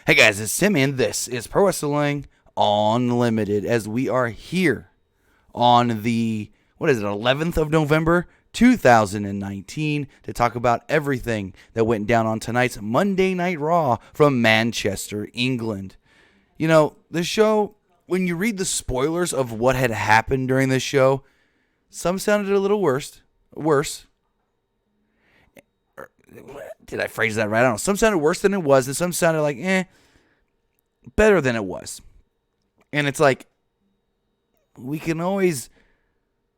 Hey guys, it's Tim, and this is Pro Wrestling Unlimited, as we are here on the, 11th of November, 2019, to talk about everything that went down on tonight's Monday Night Raw from Manchester, England. You know, the show, when you read the spoilers of what had happened during this show, some sounded a little worse. Did I phrase that right? I don't know. Some sounded worse than it was, and some sounded like, better than it was. And it's like, we can always,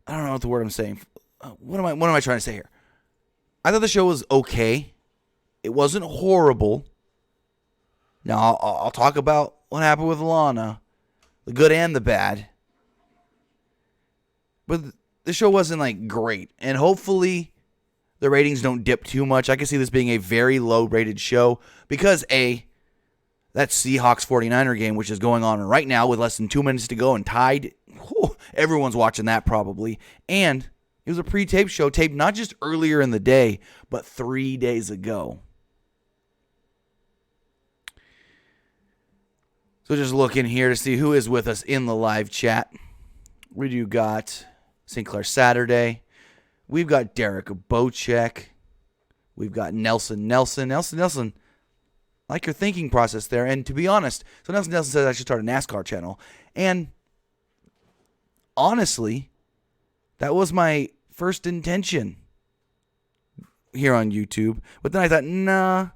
I don't know what the word I'm saying. What am I trying to say here? I thought the show was okay. It wasn't horrible. Now, I'll talk about what happened with Lana, the good and the bad. But the show wasn't, great. And hopefully the ratings don't dip too much. I can see this being a very low-rated show because, that Seahawks 49er game, which is going on right now with less than 2 minutes to go and tied. Everyone's watching that probably. And it was a pre-taped show, taped not just earlier in the day, but 3 days ago. So just looking here to see who is with us in the live chat. We do got St. Clair Saturday. We've got Derek Bocek. We've got Nelson. Like your thinking process there. And to be honest, so Nelson says I should start a NASCAR channel. And honestly, that was my first intention here on YouTube. But then I thought, nah,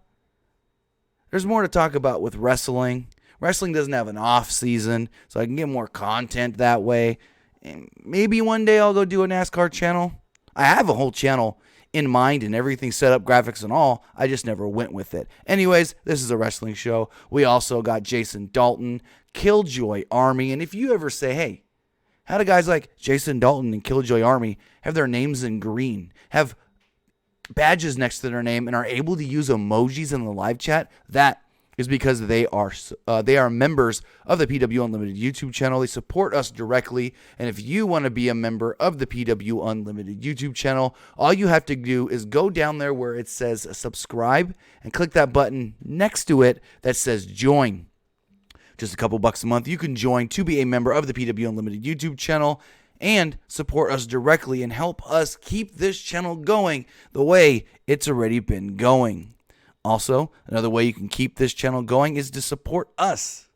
there's more to talk about with wrestling. Wrestling doesn't have an off season, so I can get more content that way. And maybe one day I'll go do a NASCAR channel. I have a whole channel in mind and everything set up, graphics and all. I just never went with it. Anyways, this is a wrestling show. We also got Jason Dalton, Killjoy Army. And if you ever say, hey, how do guys like Jason Dalton and Killjoy Army have their names in green, have badges next to their name, and are able to use emojis in the live chat? That is because they are members of the PWUnlimited YouTube channel. They support us directly. And if you want to be a member of the PWUnlimited YouTube channel, all you have to do is go down there where it says subscribe and click that button next to it that says join. Just a couple bucks a month. You can join to be a member of the PWUnlimited YouTube channel and support us directly and help us keep this channel going the way it's already been going. Also, another way you can keep this channel going is to support us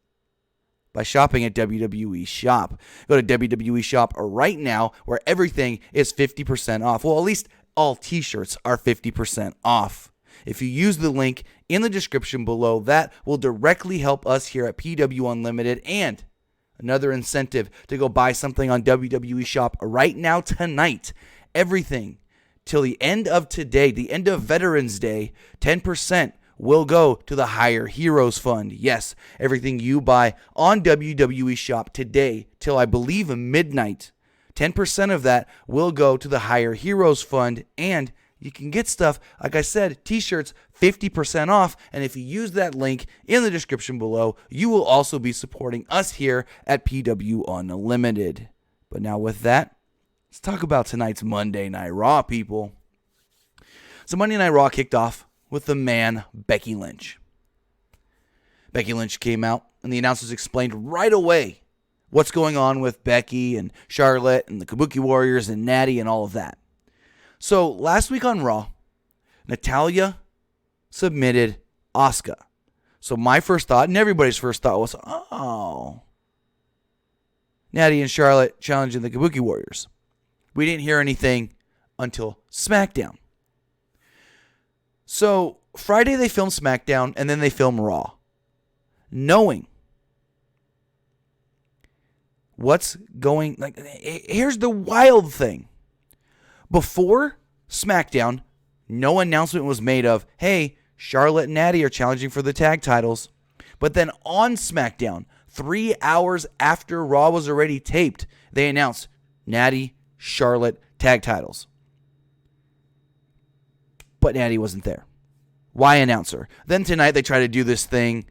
by shopping at WWE Shop. Go to WWE Shop right now, where everything is 50% off. Well, at least all t-shirts are 50% off. If you use the link in the description below, that will directly help us here at PW Unlimited, and another incentive to go buy something on WWE Shop right now tonight. Everything till the end of today, the end of Veterans Day, 10% will go to the Hire Heroes Fund. Yes, everything you buy on WWE Shop today till I believe midnight, 10% of that will go to the Hire Heroes Fund, and you can get stuff, like I said, t-shirts, 50% off, and if you use that link in the description below, you will also be supporting us here at PW Unlimited. But now with that, let's talk about tonight's Monday Night Raw, people. So Monday Night Raw kicked off with the man, Becky Lynch. Becky Lynch came out, and the announcers explained right away what's going on with Becky and Charlotte and the Kabuki Warriors and Natty and all of that. So last week on Raw, Natalya submitted Asuka. So my first thought, and everybody's first thought, was, Natty and Charlotte challenging the Kabuki Warriors. We didn't hear anything until SmackDown. So Friday they filmed SmackDown, and then they filmed Raw, knowing what's going. Here's the wild thing: before SmackDown, no announcement was made of, hey, Charlotte and Natty are challenging for the tag titles. But then on SmackDown, 3 hours after Raw was already taped, they announced Natty, Charlotte tag titles. But Natty wasn't there. Why announce her? Then tonight they try to do this thing.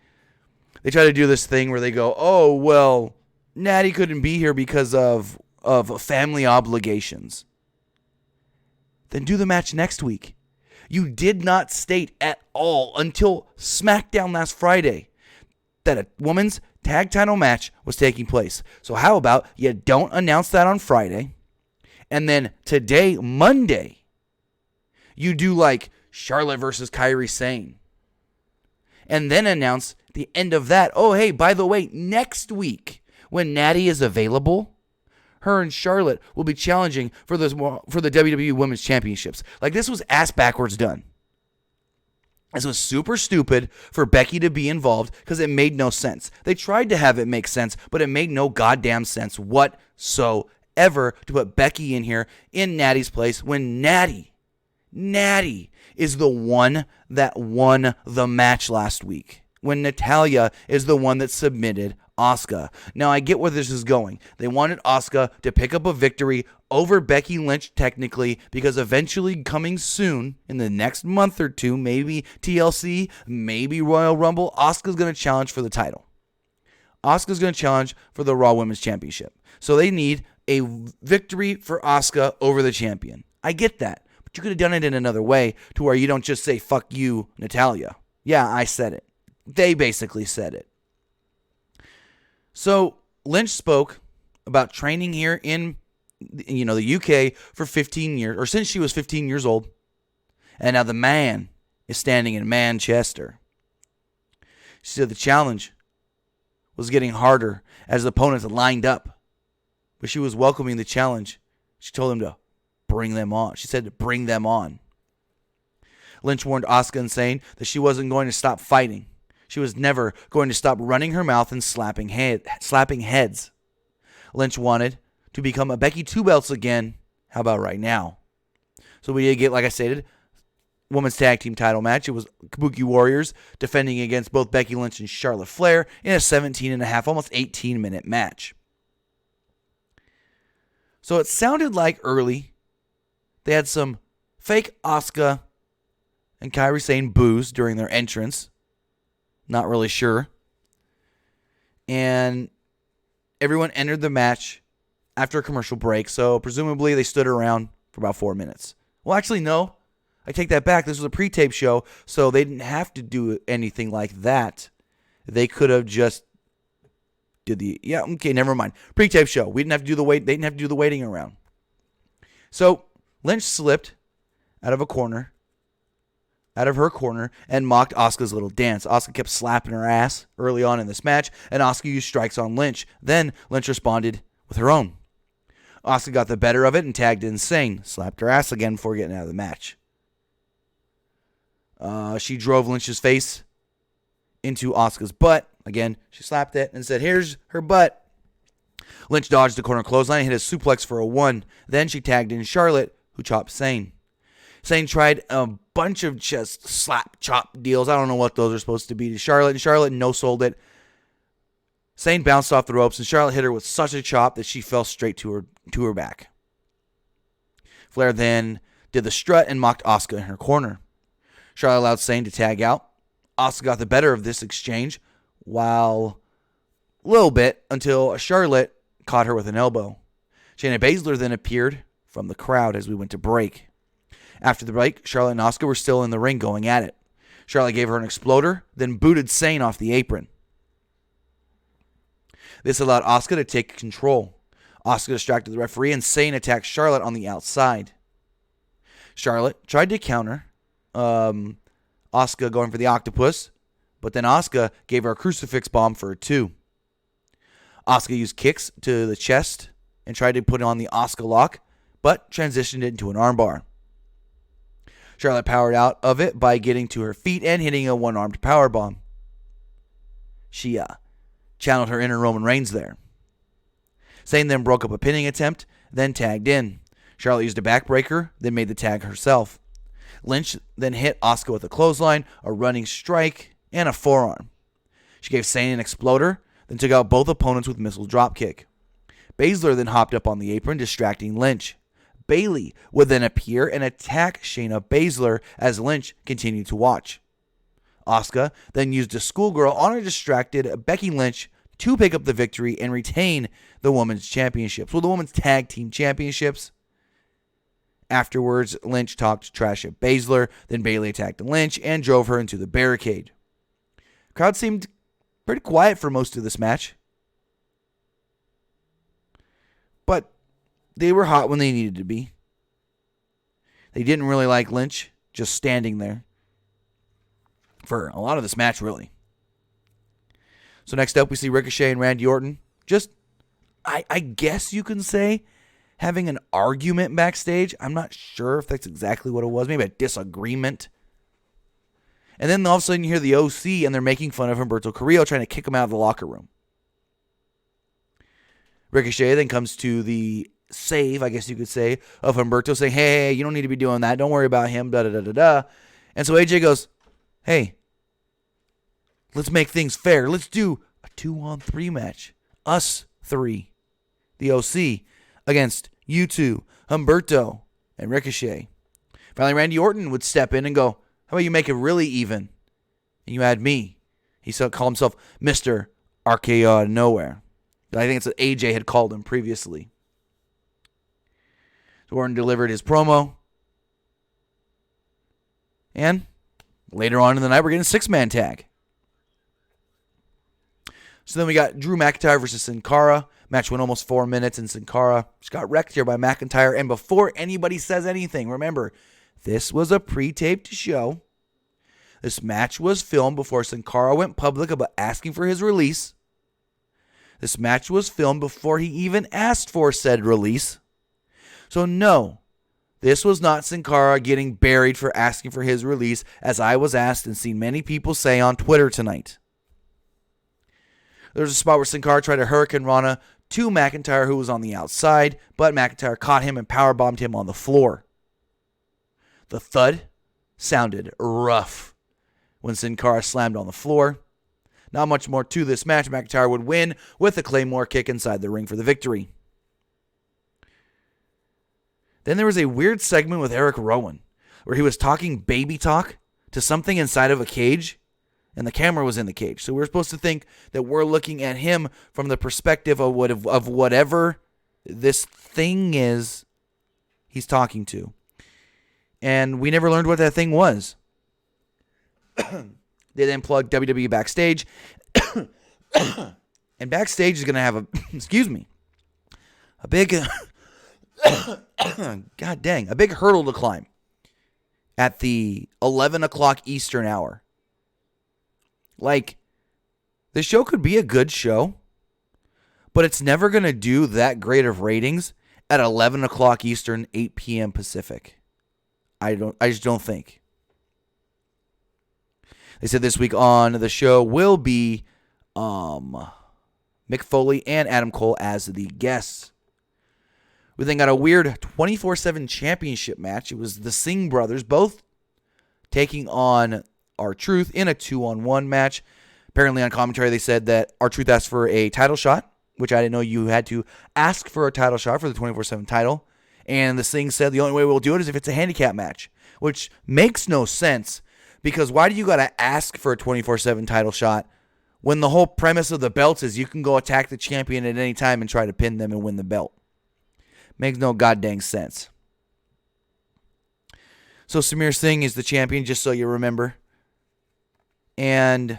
Where they go, oh, well, Natty couldn't be here because of family obligations. Then do the match next week. You did not state at all until SmackDown last Friday that a women's tag title match was taking place. So how about you don't announce that on Friday, and then today, Monday, you do like Charlotte versus Kairi Sane, and then announce at the end of that, oh, hey, by the way, next week when Natty is available, her and Charlotte will be challenging for the WWE Women's Championships. Like, this was ass backwards done. This was super stupid for Becky to be involved because it made no sense. They tried to have it make sense, but it made no goddamn sense whatsoever to put Becky in here in Natty's place when Natty is the one that won the match last week, when Natalya is the one that submitted Asuka. Now, I get where this is going. They wanted Asuka to pick up a victory over Becky Lynch, technically, because eventually coming soon, in the next month or two, maybe TLC, maybe Royal Rumble, Asuka's going to challenge for the title. Asuka's going to challenge for the Raw Women's Championship. So they need a victory for Asuka over the champion. I get that. But you could have done it in another way to where you don't just say, fuck you, Natalya. Yeah, I said it. They basically said it. So Lynch spoke about training here in the UK for 15 years, or since she was 15 years old. And now the man is standing in Manchester. She said the challenge was getting harder as the opponents lined up. But she was welcoming the challenge. She told him to bring them on. She said to bring them on. Lynch warned Asuka and saying that she wasn't going to stop fighting. She was never going to stop running her mouth and slapping heads. Lynch wanted to become a Becky Two Belts again. How about right now? So we did get, like I stated, women's tag team title match. It was Kabuki Warriors defending against both Becky Lynch and Charlotte Flair in a 17.5, almost 18-minute match. So it sounded like early they had some fake Asuka and Kairi Sane boos during their entrance. Not really sure. And everyone entered the match after a commercial break, so presumably they stood around for about 4 minutes. Well, actually, no. I take that back. This was a pre-tape show, so they didn't have to do anything like that. They could have just never mind. Pre-tape show. We didn't have to do they didn't have to do the waiting around. So Lynch slipped out of her corner, and mocked Asuka's little dance. Asuka kept slapping her ass early on in this match, and Asuka used strikes on Lynch. Then Lynch responded with her own. Asuka got the better of it and tagged in Sane, slapped her ass again before getting out of the match. She drove Lynch's face into Asuka's butt. Again, she slapped it and said, "Here's her butt." Lynch dodged the corner clothesline and hit a suplex for a 1. Then she tagged in Charlotte, who chopped Sane. Sane tried a bunch of just slap chop deals. I don't know what those are supposed to be to Charlotte, and Charlotte no-sold it. Sane bounced off the ropes, and Charlotte hit her with such a chop that she fell straight to her back. Flair then did the strut and mocked Asuka in her corner. Charlotte allowed Sane to tag out. Asuka got the better of this exchange, while a little bit until Charlotte caught her with an elbow. Shayna Baszler then appeared from the crowd as we went to break. After the break, Charlotte and Asuka were still in the ring going at it. Charlotte gave her an exploder, then booted Sane off the apron. This allowed Asuka to take control. Asuka distracted the referee, and Sane attacked Charlotte on the outside. Charlotte tried to counter Asuka going for the octopus, but then Asuka gave her a crucifix bomb for a 2. Asuka used kicks to the chest and tried to put on the Asuka lock, but transitioned it into an armbar. Charlotte powered out of it by getting to her feet and hitting a one-armed powerbomb. She channeled her inner Roman Reigns there. Sane then broke up a pinning attempt, then tagged in. Charlotte used a backbreaker, then made the tag herself. Lynch then hit Asuka with a clothesline, a running strike, and a forearm. She gave Sane an exploder, then took out both opponents with missile dropkick. Baszler then hopped up on the apron, distracting Lynch. Bayley would then appear and attack Shayna Baszler as Lynch continued to watch. Asuka then used a schoolgirl on a distracted Becky Lynch to pick up the victory and retain the women's championships. Well, the women's tag team championships. Afterwards, Lynch talked trash at Baszler, then Bayley attacked Lynch and drove her into the barricade. Crowd seemed pretty quiet for most of this match. But they were hot when they needed to be. They didn't really like Lynch just standing there for a lot of this match, really. So next up, we see Ricochet and Randy Orton. Just, I guess you can say, having an argument backstage. I'm not sure if that's exactly what it was. Maybe a disagreement. And then all of a sudden you hear the OC and they're making fun of Humberto Carrillo, trying to kick him out of the locker room. Ricochet then comes to the save, I guess you could say, of Humberto, saying, hey, you don't need to be doing that. Don't worry about him, da-da-da-da-da. And so AJ goes, hey, let's make things fair. Let's do a 2-on-3 match. Us three, the OC, against you two, Humberto and Ricochet. Finally, Randy Orton would step in and go, how about you make it really even? And you add me. He called himself Mr. RKO out of nowhere. I think it's what AJ had called him previously. So Orton delivered his promo. And later on in the night, we're getting a 6-man tag. So then we got Drew McIntyre versus Sin Cara. Match went almost 4 minutes, and Sin Cara just got wrecked here by McIntyre. And before anybody says anything, remember, this was a pre-taped show. This match was filmed before Sin Cara went public about asking for his release. This match was filmed before he even asked for said release. So no, this was not Sin Cara getting buried for asking for his release, as I was asked and seen many people say on Twitter tonight. There was a spot where Sin Cara tried to Hurricane Rana to McIntyre, who was on the outside, but McIntyre caught him and powerbombed him on the floor. The thud sounded rough when Sin Cara slammed on the floor. Not much more to this match. McIntyre would win with a Claymore kick inside the ring for the victory. Then there was a weird segment with Erick Rowan where he was talking baby talk to something inside of a cage, and the camera was in the cage. So we're supposed to think that we're looking at him from the perspective of whatever this thing is he's talking to. And we never learned what that thing was. They then plugged WWE backstage. And backstage is going to have a big, a big hurdle to climb at the 11 o'clock Eastern hour. Like, the show could be a good show, but it's never going to do that great of ratings at 11 o'clock Eastern, 8 p.m. Pacific. I just don't think. They said this week on the show will be Mick Foley and Adam Cole as the guests. We then got a weird 24/7 championship match. It was the Singh brothers both taking on R-Truth in a 2-on-1 match. Apparently on commentary they said that R-Truth asked for a title shot, which I didn't know you had to ask for a title shot for the 24/7 title. And the Singh said the only way we'll do it is if it's a handicap match, which makes no sense. Because why do you got to ask for a 24/7 title shot when the whole premise of the belt is you can go attack the champion at any time and try to pin them and win the belt? Makes no goddamn sense. So Samir Singh is the champion, just so you remember. And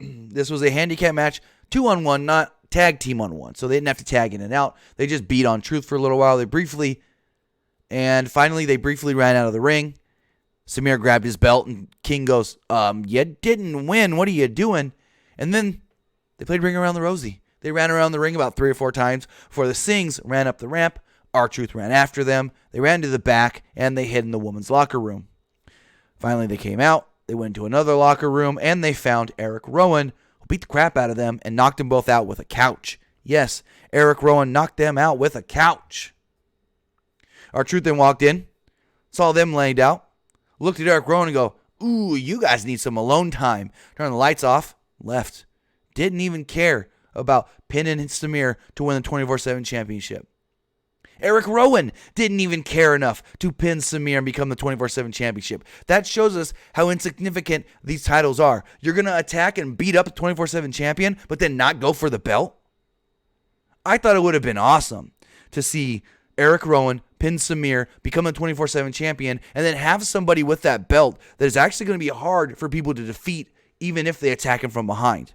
this was a handicap match, 2-on-1, not tag team on one. So they didn't have to tag in and out. They just beat on Truth for a little while. Finally they briefly ran out of the ring. Samir grabbed his belt, and King goes, you didn't win. What are you doing? And then they played Ring Around the Rosie. They ran around the ring about 3 or 4 times before the Singhs ran up the ramp. R-Truth ran after them. They ran to the back, and they hid in the women's locker room. Finally, they came out. They went to another locker room, and they found Erick Rowan, who beat the crap out of them and knocked them both out with a couch. Yes, Erick Rowan knocked them out with a couch. R-Truth then walked in, saw them laid out, looked at Erick Rowan and go, ooh, you guys need some alone time. Turned the lights off, left. Didn't even care about pinning Samir to win the 24/7 championship. Erick Rowan didn't even care enough to pin Samir and become the 24/7 championship. That shows us how insignificant these titles are. You're going to attack and beat up the 24/7 champion, but then not go for the belt? I thought it would have been awesome to see Erick Rowan pin Samir, become the 24/7 champion, and then have somebody with that belt that is actually going to be hard for people to defeat, even if they attack him from behind.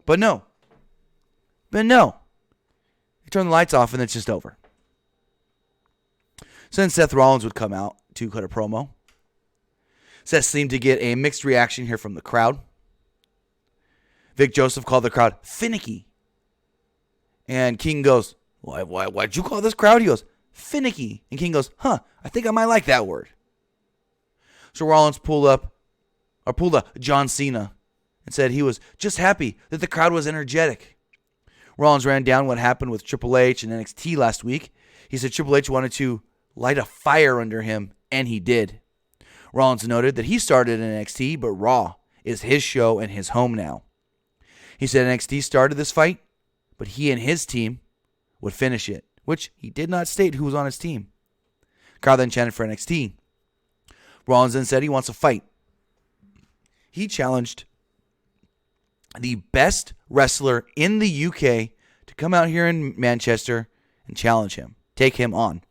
But no. They turn the lights off and it's just over. So then Seth Rollins would come out to cut a promo. Seth seemed to get a mixed reaction here from the crowd. Vic Joseph called the crowd finicky. And King goes, why'd you call this crowd? He goes, finicky. And King goes, I think I might like that word. So Rollins pulled a John Cena and said he was just happy that the crowd was energetic. Rollins ran down what happened with Triple H and NXT last week. He said Triple H wanted to light a fire under him, and he did. Rollins noted that he started in NXT, but Raw is his show and his home now. He said NXT started this fight, but he and his team would finish it, which he did not state who was on his team. Crowd then chanted for NXT. Rollins then said he wants a fight. He challenged the best wrestler in the UK to come out here in Manchester and challenge him, take him on.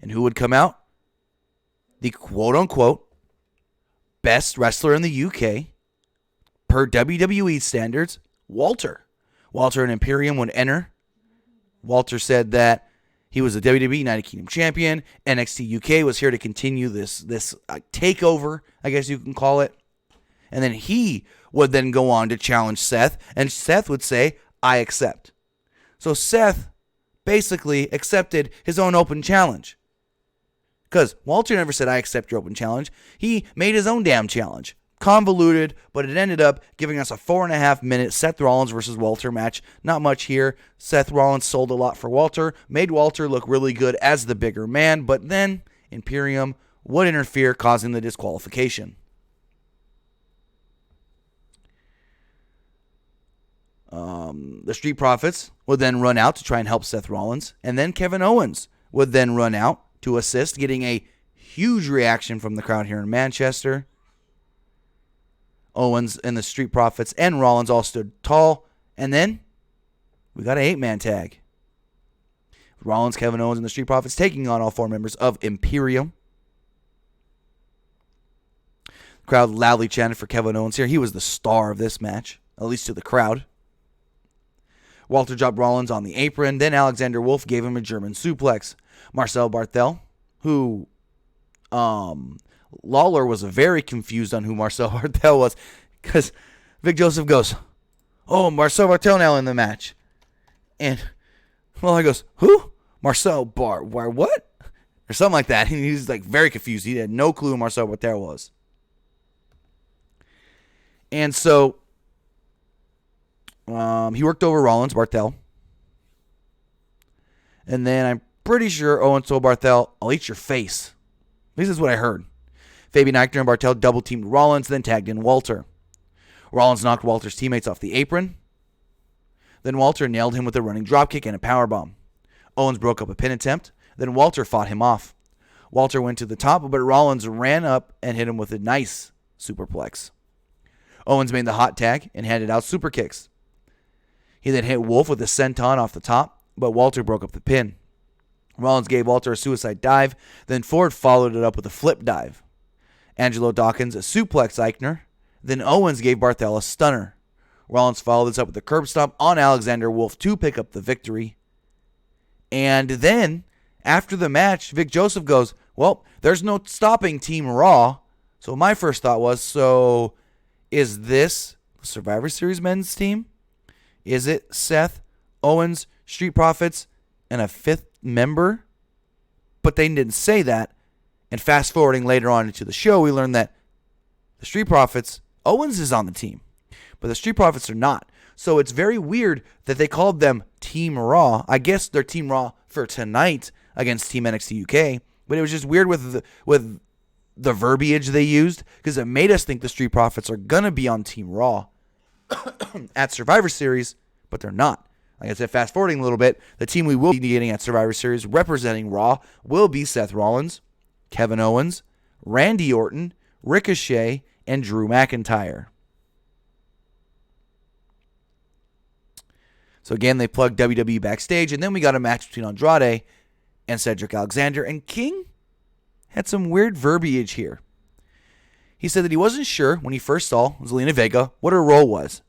And who would come out? The quote-unquote best wrestler in the UK, per WWE standards, Walter. Walter and Imperium would enter. Walter said that he was a WWE United Kingdom champion. NXT UK was here to continue this takeover, I guess you can call it. And then he would then go on to challenge Seth, and Seth would say, I accept. So Seth basically accepted his own open challenge. Because Walter never said, I accept your open challenge. He made his own damn challenge. Convoluted, but it ended up giving us a 4.5-minute Seth Rollins versus Walter match. Not much here. Seth Rollins sold a lot for Walter, made Walter look really good as the bigger man, but then Imperium would interfere, causing the disqualification. The Street Profits would then run out to try and help Seth Rollins, and then Kevin Owens would then run out to assist, getting a huge reaction from the crowd here in Manchester. Owens and the Street Profits and Rollins all stood tall, and then we got an 8-man tag. Rollins, Kevin Owens, and the Street Profits taking on all 4 members of Imperium. The crowd loudly chanted for Kevin Owens here. He was the star of this match, at least to the crowd. Walter dropped Rollins on the apron. Then Alexander Wolf gave him a German suplex. Marcel Barthel, who Lawler was very confused on who Marcel Barthel was, because Vic Joseph goes, Marcel Barthel now in the match. And Lawler goes, who? Marcel what? Or something like that. And he's like very confused. He had no clue who Marcel Barthel was. And so he worked over Rollins, Barthel. And then I'm pretty sure Owens told Barthel, I'll eat your face. This is what I heard. Fabian Eichner and Barthel double-teamed Rollins, then tagged in Walter. Rollins knocked Walter's teammates off the apron. Then Walter nailed him with a running dropkick and a powerbomb. Owens broke up a pin attempt. Then Walter fought him off. Walter went to the top, but Rollins ran up and hit him with a nice superplex. Owens made the hot tag and handed out super kicks. He then hit Wolf with a senton off the top, but Walter broke up the pin. Rollins gave Walter a suicide dive, then Ford followed it up with a flip dive. Angelo Dawkins a suplex Eichner, then Owens gave Barthel a stunner. Rollins followed this up with a curb stomp on Alexander Wolf to pick up the victory. And then, after the match, Vic Joseph goes, well, there's no stopping Team Raw. So my first thought was, so is this the Survivor Series men's team? Is it Seth, Owens, Street Profits, and a 5th member? But they didn't say that. And fast forwarding later on into the show, we learned that the Street Profits, Owens is on the team, but the Street Profits are not. So it's very weird that they called them Team Raw. I guess they're Team Raw for tonight against Team NXT UK, but it was just weird with the verbiage they used, because it made us think the Street Profits are going to be on Team Raw at Survivor Series, but they're not. Like I said, fast forwarding a little bit, the team we will be getting at Survivor Series representing Raw will be Seth Rollins, Kevin Owens, Randy Orton, Ricochet, and Drew McIntyre. So again, they plugged WWE backstage, and then we got a match between Andrade and Cedric Alexander, and King had some weird verbiage here. He said that he wasn't sure when he first saw Zelina Vega what her role was,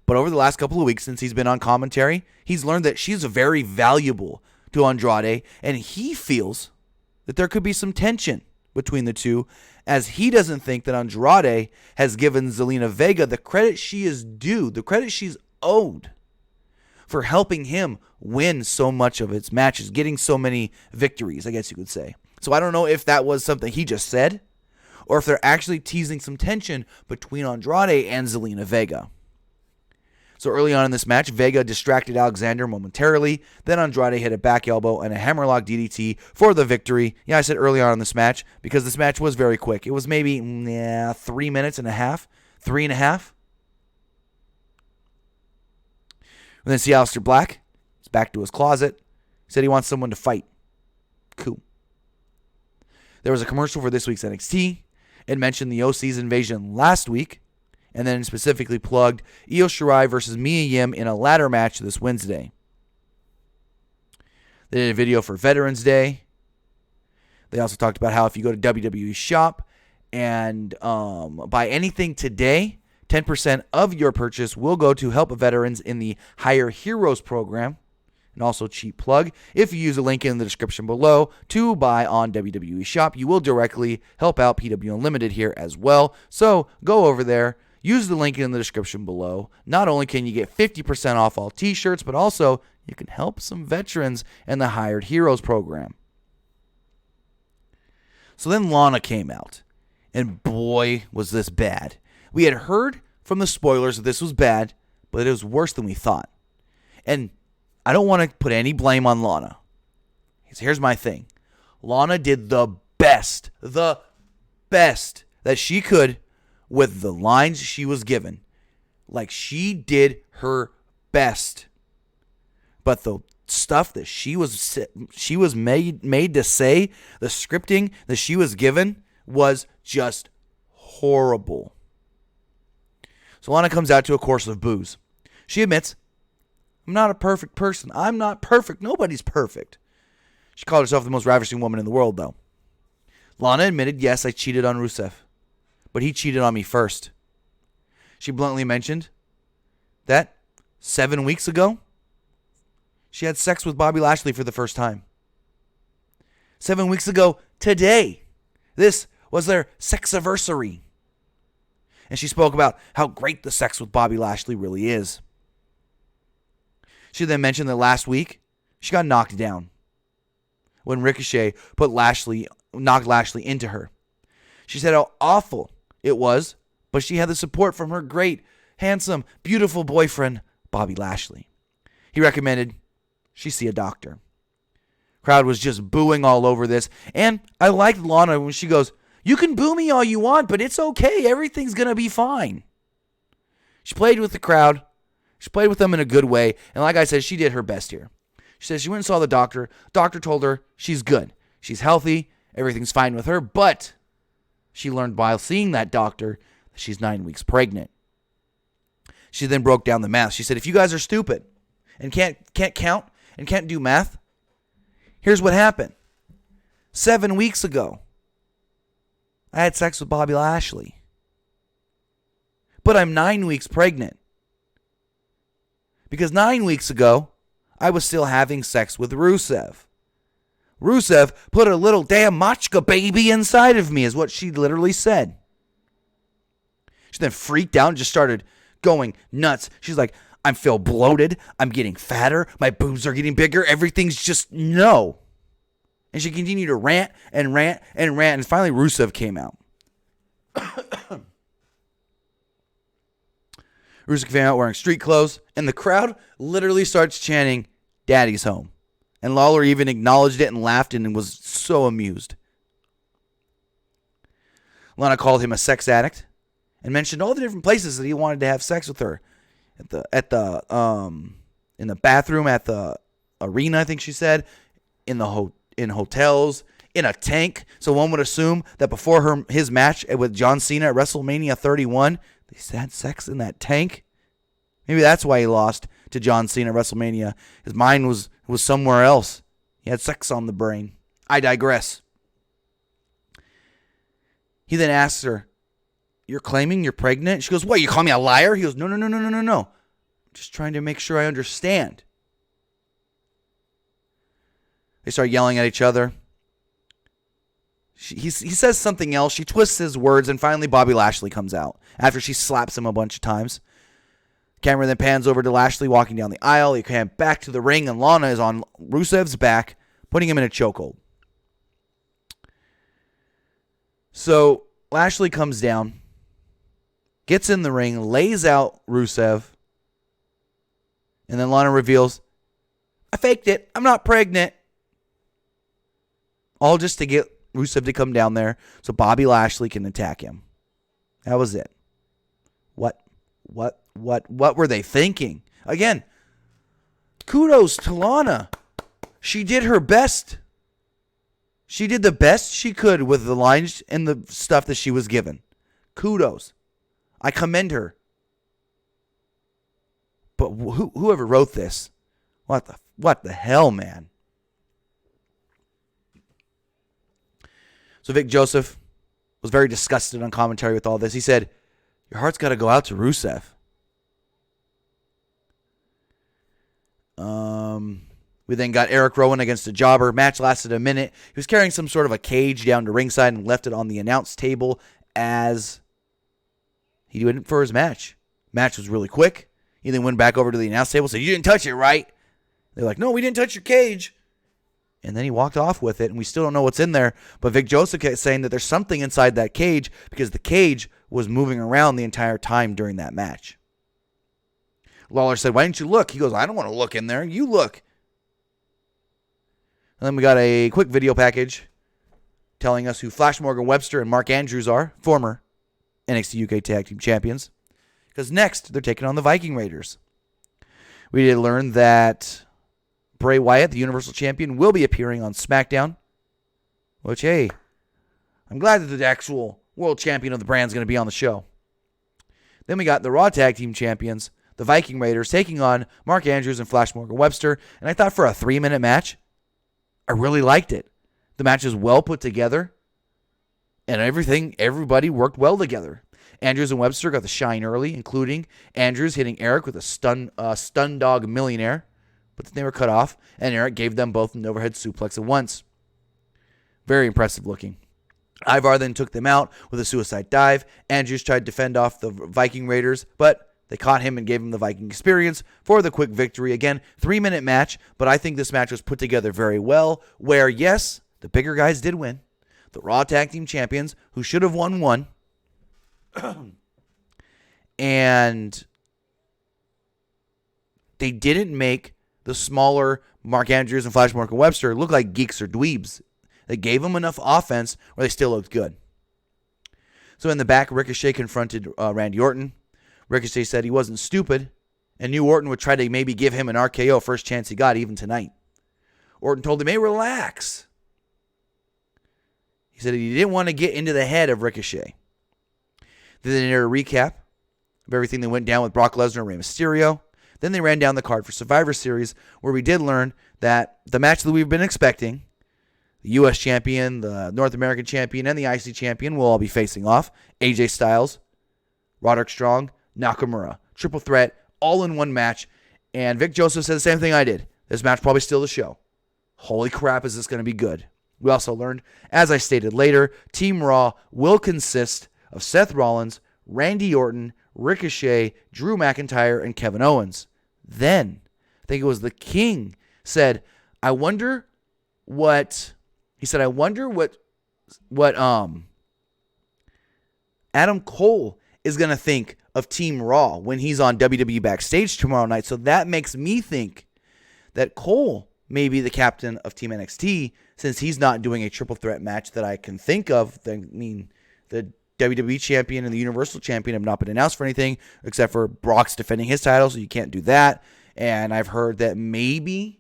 But over the last couple of weeks since he's been on commentary, he's learned that she's very valuable to Andrade, and he feels that there could be some tension between the two, as he doesn't think that Andrade has given Zelina Vega the credit she is due, the credit she's owed for helping him win so much of its matches, getting so many victories, I guess you could say. So I don't know if that was something he just said, or if they're actually teasing some tension between Andrade and Zelina Vega. So early on in this match, Vega distracted Alexander momentarily. Then Andrade hit a back elbow and a hammerlock DDT for the victory. Yeah, I said early on in this match because this match was very quick. It was maybe 3 minutes and a half, 3.5. And then see Aleister Black. He's back to his closet. He said he wants someone to fight. Cool. There was a commercial for this week's NXT. It mentioned the OC's invasion last week, and then specifically plugged Io Shirai versus Mia Yim in a ladder match this Wednesday. They did a video for Veterans Day. They also talked about how if you go to WWE Shop and buy anything today, 10% of your purchase will go to help veterans in the Hire Heroes program. And also, cheap plug, if you use a link in the description below to buy on WWE Shop, you will directly help out PWUnlimited here as well. So go over there, use the link in the description below. Not only can you get 50% off all t-shirts, but also you can help some veterans in the Hired Heroes program. So then Lana came out, and boy, was this bad. We had heard from the spoilers that this was bad, but it was worse than we thought. And I don't want to put any blame on Lana. Here's my thing. Lana did the best that she could with the lines she was given. Like, she did her best. But the stuff that she was made to say, the scripting that she was given was just horrible. So Lana comes out to a course of boos. She admits, I'm not a perfect person. I'm not perfect. Nobody's perfect. She called herself the most ravishing woman in the world, though. Lana admitted, yes, I cheated on Rusev, but he cheated on me first. She bluntly mentioned that 7 weeks ago, she had sex with Bobby Lashley for the first time. 7 weeks ago today, this was their sexiversary. And she spoke about how great the sex with Bobby Lashley really is. She then mentioned that last week, she got knocked down when Ricochet knocked Lashley into her. She said how awful it was, but she had the support from her great, handsome, beautiful boyfriend, Bobby Lashley. He recommended she see a doctor. Crowd was just booing all over this, and I liked Lana when she goes, you can boo me all you want, but it's okay. Everything's going to be fine. She played with the crowd. She played with them in a good way. And like I said, she did her best here. She says she went and saw the doctor. Doctor told her she's good. She's healthy. Everything's fine with her. But she learned while seeing that doctor that she's 9 weeks pregnant. She then broke down the math. She said, if you guys are stupid and can't count and can't do math, here's what happened. 7 weeks ago, I had sex with Bobby Lashley. But I'm 9 weeks pregnant. Because 9 weeks ago, I was still having sex with Rusev. Rusev put a little damn Machka baby inside of me, is what she literally said. She then freaked out and just started going nuts. She's like, I feel bloated. I'm getting fatter. My boobs are getting bigger. Everything's just no. And she continued to rant and rant and rant. And finally, Rusev came out. Rusev came out wearing street clothes, and the crowd literally starts chanting, Daddy's home. And Lawler even acknowledged it and laughed and was so amused. Lana called him a sex addict and mentioned all the different places that he wanted to have sex with her. In the bathroom, at the arena, I think she said, in hotels, in a tank. So one would assume that before his match with John Cena at WrestleMania 31, they had sex in that tank. Maybe that's why he lost to John Cena at WrestleMania. His mind was somewhere else. He had sex on the brain. I digress. He then asks her, you're claiming you're pregnant? She goes, what, you call me a liar? He goes, no. Just trying to make sure I understand. They start yelling at each other. He says something else. She twists his words, and finally Bobby Lashley comes out after she slaps him a bunch of times. Camera then pans over to Lashley walking down the aisle. He came back to the ring, and Lana is on Rusev's back, putting him in a chokehold. So Lashley comes down, gets in the ring, lays out Rusev, and then Lana reveals, I faked it. I'm not pregnant. All just to get Rusev to come down there so Bobby Lashley can attack him. That was it. What were they thinking? Again, kudos to Lana. She did her best. She did the best she could with the lines and the stuff that she was given. Kudos. I commend her. But whoever wrote this, what the hell, man? So Vic Joseph was very disgusted on commentary with all this. He said, your heart's got to go out to Rusev. We then got Erick Rowan against a jobber. Match lasted a minute. He was carrying some sort of a cage down to ringside and left it on the announce table as he went for his match. Match was really quick. He then went back over to the announce table and said, you didn't touch it, right? They're like, no, we didn't touch your cage. And then he walked off with it, and we still don't know what's in there. But Vic Joseph kept saying that there's something inside that cage because the cage was moving around the entire time during that match. Lawler said, why didn't you look? He goes, I don't want to look in there. You look. And then we got a quick video package telling us who Flash Morgan Webster and Mark Andrews are, former NXT UK Tag Team Champions. Because next, they're taking on the Viking Raiders. We did learn that Bray Wyatt, the Universal Champion, will be appearing on SmackDown. Which, hey, I'm glad that the actual World Champion of the brand is going to be on the show. Then we got the Raw Tag Team Champions, the Viking Raiders, taking on Mark Andrews and Flash Morgan Webster. And I thought for a 3-minute match, I really liked it. The match is well put together. And everybody worked well together. Andrews and Webster got the shine early, including Andrews hitting Eric with a stun dog millionaire. But then they were cut off, and Eric gave them both an overhead suplex at once. Very impressive looking. Ivar then took them out with a suicide dive. Andrews tried to fend off the Viking Raiders, but they caught him and gave him the Viking experience for the quick victory. Again, 3-minute match, but I think this match was put together very well, where, yes, the bigger guys did win. The Raw Tag Team Champions, who should have won. And they didn't make the smaller Mark Andrews and Flash Morgan Webster look like geeks or dweebs. They gave them enough offense where they still looked good. So in the back, Ricochet confronted Randy Orton. Ricochet said he wasn't stupid and knew Orton would try to maybe give him an RKO first chance he got, even tonight. Orton told him, hey, relax. He said he didn't want to get into the head of Ricochet. Then they did a recap of everything that went down with Brock Lesnar and Rey Mysterio. Then they ran down the card for Survivor Series, where we did learn that the match that we've been expecting, the U.S. Champion, the North American Champion, and the IC Champion will all be facing off. AJ Styles, Roderick Strong, Nakamura. Triple threat, all in one match. And Vic Joseph said the same thing I did. This match probably still the show. Holy crap, is this going to be good. We also learned, as I stated later, Team Raw will consist of Seth Rollins, Randy Orton, Ricochet, Drew McIntyre, and Kevin Owens. Then, I think it was the King said, I wonder what Adam Cole is going to think of Team Raw when he's on WWE Backstage tomorrow night. So that makes me think that Cole may be the captain of Team NXT, since he's not doing a triple threat match that I can think of. I mean, the WWE Champion and the Universal Champion have not been announced for anything, except for Brock's defending his title, so you can't do that. And I've heard that maybe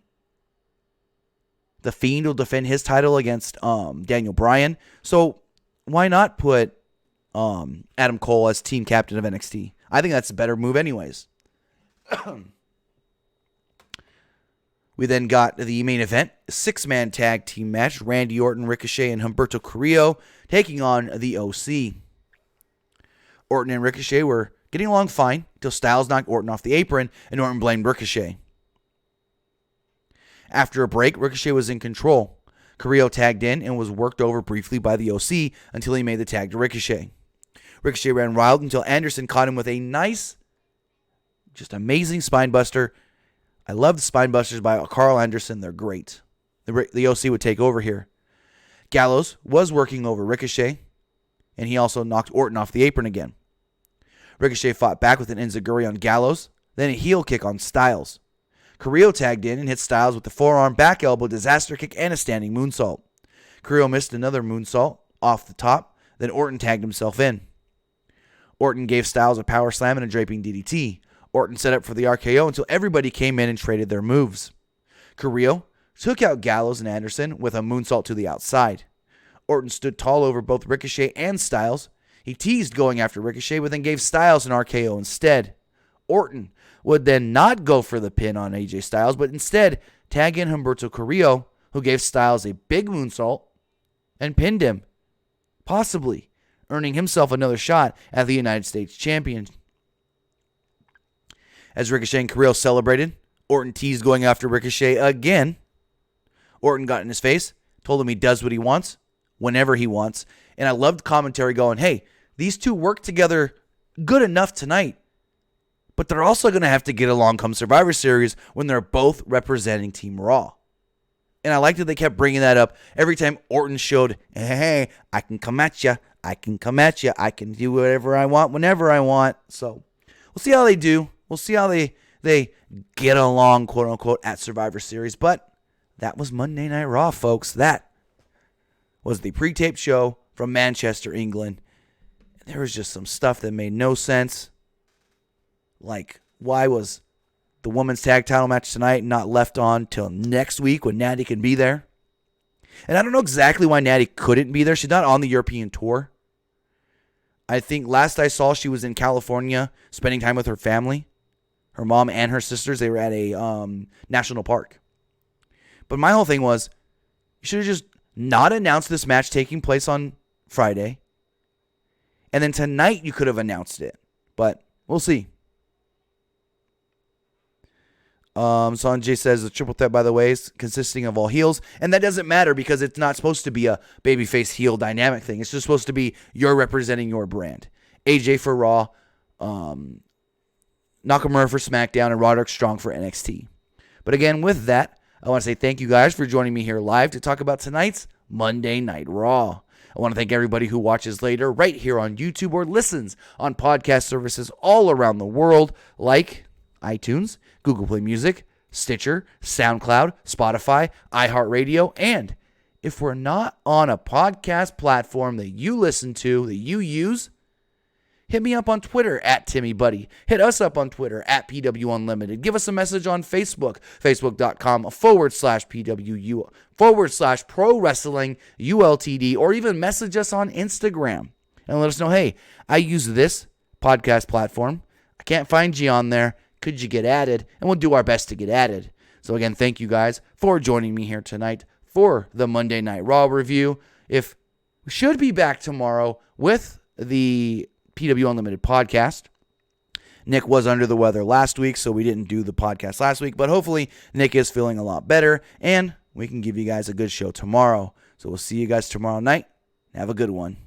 The Fiend will defend his title against Daniel Bryan. So why not put Adam Cole as team captain of NXT? I think that's a better move anyways. We then got the main event, a 6-man tag team match. Randy Orton, Ricochet, and Humberto Carrillo taking on the OC. Orton and Ricochet were getting along fine until Styles knocked Orton off the apron and Orton blamed Ricochet. After a break, Ricochet was in control. Carrillo tagged in and was worked over briefly by the OC until he made the tag to Ricochet. Ricochet ran wild until Anderson caught him with a nice, just amazing spinebuster. I love the spinebusters by Carl Anderson. They're great. The OC would take over here. Gallows was working over Ricochet, and he also knocked Orton off the apron again. Ricochet fought back with an enziguri on Gallows, then a heel kick on Styles. Carrillo tagged in and hit Styles with the forearm, back elbow, disaster kick, and a standing moonsault. Carrillo missed another moonsault off the top, then Orton tagged himself in. Orton gave Styles a power slam and a draping DDT. Orton set up for the RKO until everybody came in and traded their moves. Carrillo took out Gallows and Anderson with a moonsault to the outside. Orton stood tall over both Ricochet and Styles. He teased going after Ricochet, but then gave Styles an RKO instead. Orton would then not go for the pin on AJ Styles, but instead tag in Humberto Carrillo, who gave Styles a big moonsault and pinned him, possibly earning himself another shot at the United States Champion. As Ricochet and Carrillo celebrated, Orton teased going after Ricochet again. Orton got in his face, told him he does what he wants, whenever he wants, and I loved commentary going, hey, these two work together good enough tonight, but they're also going to have to get along come Survivor Series when they're both representing Team Raw. And I liked that they kept bringing that up every time Orton showed, hey, I can come at you, I can come at you, I can do whatever I want whenever I want. So we'll see how they do. We'll see how they get along, quote unquote, at Survivor Series. But that was Monday Night Raw, folks. That was the pre-taped show from Manchester, England. There was just some stuff that made no sense. Like, why was the women's tag title match tonight not left on till next week when Natty can be there? And I don't know exactly why Natty couldn't be there. She's not on the European tour. I think last I saw, she was in California spending time with her family. Her mom and her sisters, they were at a national park. But my whole thing was, you should have just not announced this match taking place on Friday. And then tonight you could have announced it. But we'll see. Sanjay says the triple threat, by the way, is consisting of all heels. And that doesn't matter because it's not supposed to be a babyface heel dynamic thing. It's just supposed to be you're representing your brand. AJ for Raw, Nakamura for SmackDown, and Roderick Strong for NXT. But again, with that, I want to say thank you guys for joining me here live to talk about tonight's Monday Night Raw. I want to thank everybody who watches later right here on YouTube or listens on podcast services all around the world like iTunes, Google Play Music, Stitcher, SoundCloud, Spotify, iHeartRadio, and if we're not on a podcast platform that you listen to, that you use, hit me up on Twitter at TimmyBuddy. Hit us up on Twitter at PWUnlimited. Give us a message on Facebook, facebook.com/PWU/Pro Wrestling ULTD, or even message us on Instagram and let us know, hey, I use this podcast platform. I can't find you on there. Could you get added? And we'll do our best to get added. So again, thank you guys for joining me here tonight for the Monday Night Raw review. We should be back tomorrow with the PW Unlimited podcast. Nick was under the weather last week, so we didn't do the podcast last week, but hopefully Nick is feeling a lot better, and we can give you guys a good show tomorrow. So we'll see you guys tomorrow night. Have a good one.